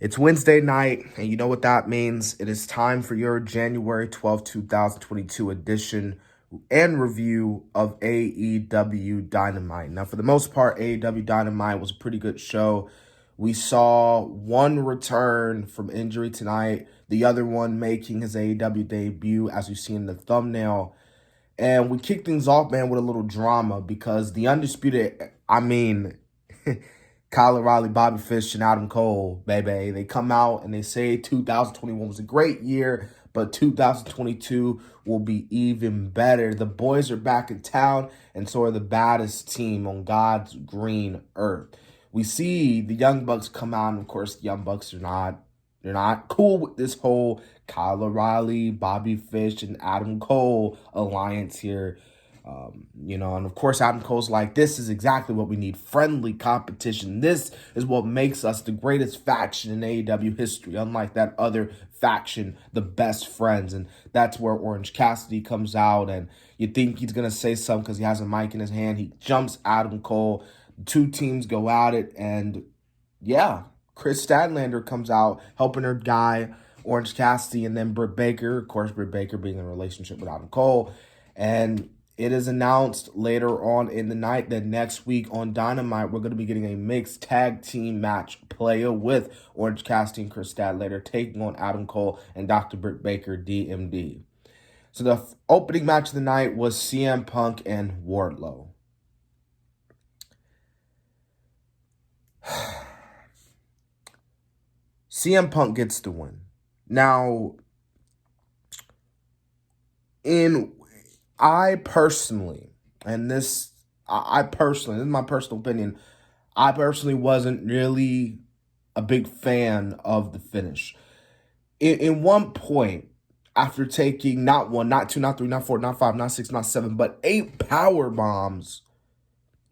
It's Wednesday night, and you know what that means. It is time for your January 12th, 2022 edition and review of AEW Dynamite. Now, for the most part, AEW Dynamite was a pretty good show. We saw one return from injury tonight, the other one making his AEW debut, as you see in the thumbnail. And we kicked things off, man, with a little drama because the Undisputed, Kyle O'Reilly, Bobby Fish, and Adam Cole, baby. They come out and they say 2021 was a great year, but 2022 will be even better. The boys are back in town, and so are the baddest team on God's green earth. We see the Young Bucks come out, and of course, the Young Bucks they're not cool with this whole Kyle O'Reilly, Bobby Fish, and Adam Cole alliance here. And of course, Adam Cole's like, this is exactly what we need. Friendly competition. This is what makes us the greatest faction in AEW history. Unlike that other faction, the best friends. And that's where Orange Cassidy comes out. And you think he's going to say something because he has a mic in his hand. He jumps Adam Cole. The two teams go at it. And yeah, Chris Statlander comes out helping her guy, Orange Cassidy, and then Britt Baker. Of course, Britt Baker being in a relationship with Adam Cole. And it is announced later on in the night that next week on Dynamite, we're going to be getting a mixed tag team match player with Orange Cassidy and Chris Statlander taking on Adam Cole and Dr. Britt Baker, DMD. So the opening match of the night was CM Punk and Wardlow. CM Punk gets the win. Now, I personally, this is my personal opinion, I personally wasn't really a big fan of the finish. In one point, after taking not one, not two, not three, not four, not five, not six, not seven, but 8 power bombs,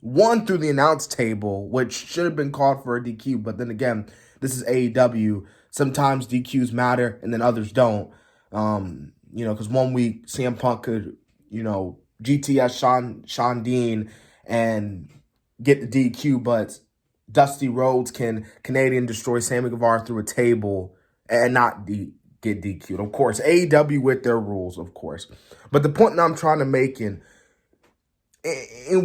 one through the announce table, which should have been called for a DQ, but then again, this is AEW. Sometimes DQs matter, and then others don't. Because one week, CM Punk could GTS Sean Dean and get the DQ, but Dusty Rhodes can Canadian destroy Sami Guevara through a table and not get DQ'd. Of course, AEW with their rules, of course. But the point that I'm trying to make in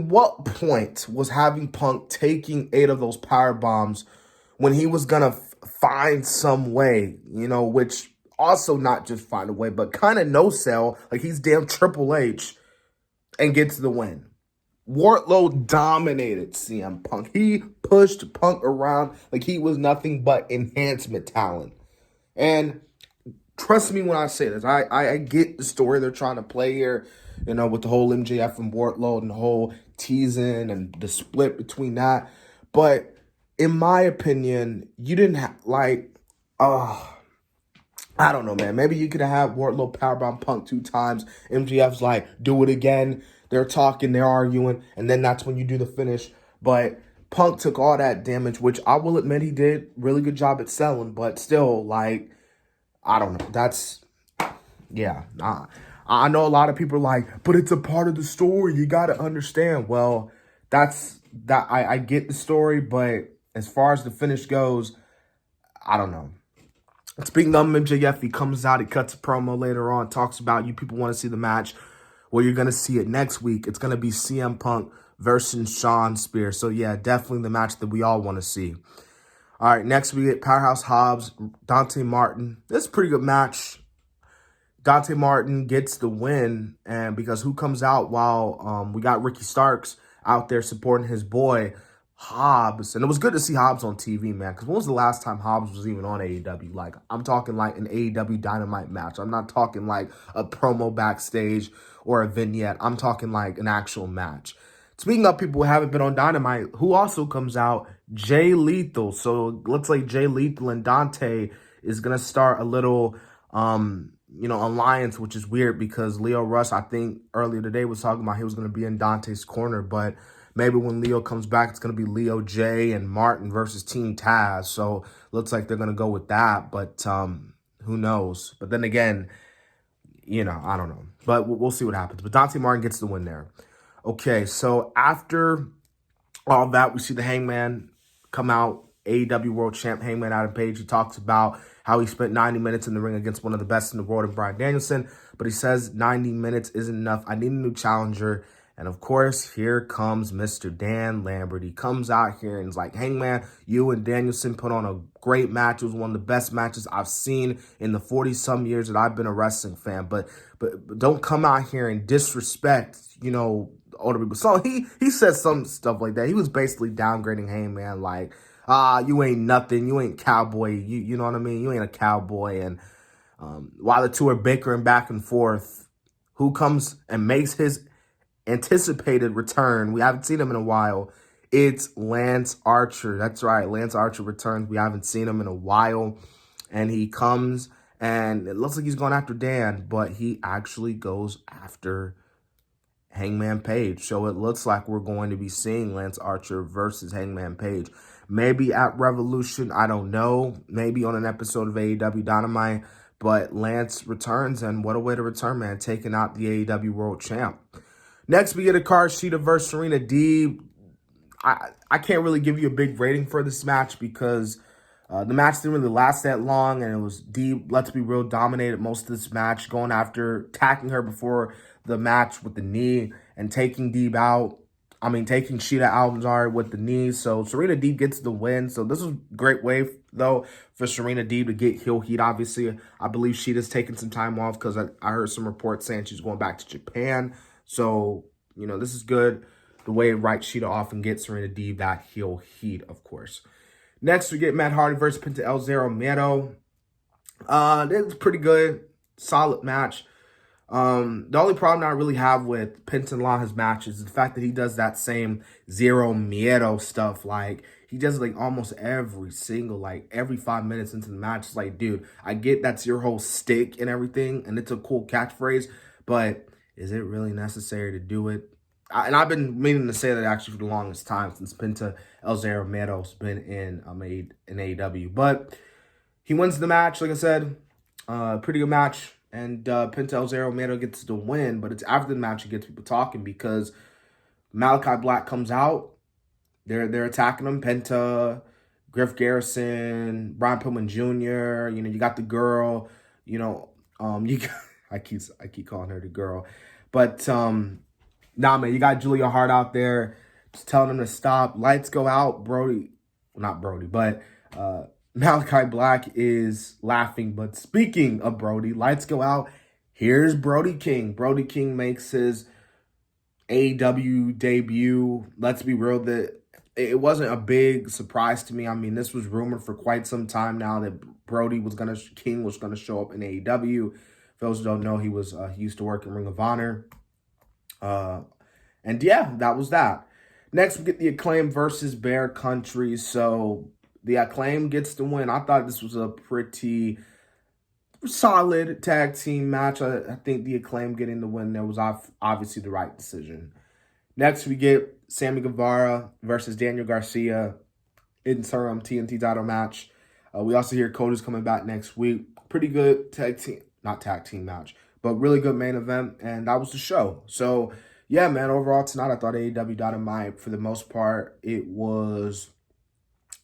what point was having Punk taking 8 of those power bombs when he was going to find some way, which also not just find a way, but kind of no sell, like he's damn Triple H, and gets the win. Wardlow dominated CM Punk. He pushed Punk around like he was nothing but enhancement talent. And trust me when I say this, I get the story they're trying to play here, with the whole MJF and Wardlow and the whole teasing and the split between that. But in my opinion, you didn't have, I don't know, man. Maybe you could have had Wardlow powerbomb Punk 2 times. MJF's like, do it again. They're talking, they're arguing, and then that's when you do the finish. But Punk took all that damage, which I will admit he did really good job at selling, but still, I don't know. I know a lot of people are like, but it's a part of the story. You got to understand. Well, I get the story, but as far as the finish goes, I don't know. Speaking of MJF, he comes out, he cuts a promo later on, talks about you people want to see the match. Well, you're going to see it next week. It's going to be CM Punk versus Shawn Spears. So, yeah, definitely the match that we all want to see. All right, next we get Powerhouse Hobbs, Dante Martin. This is a pretty good match. Dante Martin gets the win, and because who comes out while we got Ricky Starks out there supporting his boy, Hobbs. And it was good to see Hobbs on TV, man, because when was the last time Hobbs was even on AEW? I'm talking like an AEW Dynamite match. I'm not talking like a promo backstage or a vignette. I'm talking like an actual match. Speaking of people who haven't been on Dynamite, who also comes out, Jay Lethal. So looks like Jay Lethal and Dante is going to start a little, alliance, which is weird because Leo Rush, I think earlier today was talking about he was going to be in Dante's corner, but maybe when Leo comes back, it's going to be Leo J and Martin versus Team Taz. So looks like they're going to go with that, but who knows? But then again, I don't know. But we'll see what happens. But Dante Martin gets the win there. Okay, so after all that, we see the Hangman come out AEW World Champ Hangman Adam Page. He talks about how he spent 90 minutes in the ring against one of the best in the world, in Bryan Danielson. But he says 90 minutes isn't enough. I need a new challenger. And of course, here comes Mr. Dan Lambert. He comes out here and is like, Hangman, you and Danielson put on a great match. It was one of the best matches I've seen in the 40-some years that I've been a wrestling fan. But don't come out here and disrespect, older people. So he said some stuff like that. He was basically downgrading Hangman, like, you ain't nothing. You ain't cowboy. You know what I mean? You ain't a cowboy. And while the two are bickering back and forth, who comes and makes his anticipated return? We haven't seen him in a while. It's Lance Archer. That's right. Lance Archer returns. We haven't seen him in a while. And he comes, and it looks like he's going after Dan, but he actually goes after Hangman Page. So it looks like we're going to be seeing Lance Archer versus Hangman Page. Maybe at Revolution, I don't know. Maybe on an episode of AEW Dynamite. But Lance returns, and what a way to return, man. Taking out the AEW World Champ. Next, we get a Garcia versus Serena Deeb. I can't really give you a big rating for this match because the match didn't really last that long, and it was Deeb, let's be real, dominated most of this match, going after, attacking her before the match with the knee and taking Deeb out. Taking Sheeta out, with the knee. So Serena Deeb gets the win. So this was a great way, though, for Serena Deeb to get heel heat. Obviously, I believe Sheeta's taking some time off because I heard some reports saying she's going back to Japan. So, this is good. The way it writes Sheeta off and gets Serena Deeb that heel heat, of course. Next, we get Matt Hardy versus Penta El Zero Miedo. It was pretty good. Solid match. The only problem I really have with Penta and Law, his matches, is the fact that he does that same Zero Miedo stuff. Like, he does it like almost every 5 minutes into the match. It's like, dude, I get that's your whole stick and everything, and it's a cool catchphrase, but is it really necessary to do it? And I've been meaning to say that actually for the longest time, since Penta El Zero Miedo's been in AEW. But he wins the match, like I said. Pretty good match. And Penta El Zero Miedo gets the win, but it's after the match it gets people talking because Malachi Black comes out. They're attacking him. Penta, Griff Garrison, Brian Pillman Jr. You got the girl. I keep calling her the girl, but nah, man, you got Julia Hart out there just telling him to stop. Lights go out. Brody, well, not Brody, but Malachi Black is laughing. But speaking of Brody, lights go out. Here's Brody King. Brody King makes his AEW debut. Let's be real, that it wasn't a big surprise to me. This was rumored for quite some time now that King was gonna show up in AEW. For those who don't know, he used to work in Ring of Honor. And yeah, that was that. Next, we get the Acclaim versus Bear Country. So the Acclaim gets the win. I thought this was a pretty solid tag team match. I think the Acclaim getting the win there was obviously the right decision. Next, we get Sami Guevara versus Daniel Garcia interim TNT title match. We also hear Cody's coming back next week. Pretty good not tag team match, but really good main event, and that was the show. So yeah, man, overall tonight I thought AEW Dynamite, for the most part, it was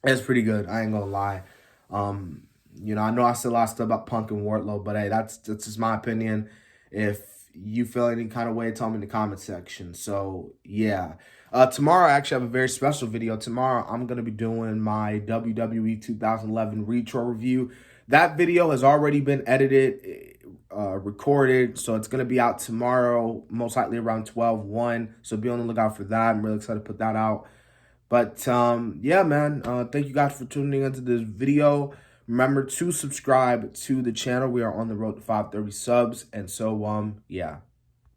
pretty good. I ain't gonna lie. I know I said a lot of stuff about Punk and Wardlow, but hey, that's just my opinion. If you feel any kind of way, tell me in the comment section. So yeah. Tomorrow I actually have a very special video. Tomorrow I'm going to be doing my WWE 2011 Retro review. That video has already been edited, recorded, so it's going to be out tomorrow, most likely around 12/1. So be on the lookout for that. I'm really excited to put that out. But yeah, man, thank you guys for tuning into this video. Remember to subscribe to the channel. We are on the road to 530 subs. And so, yeah.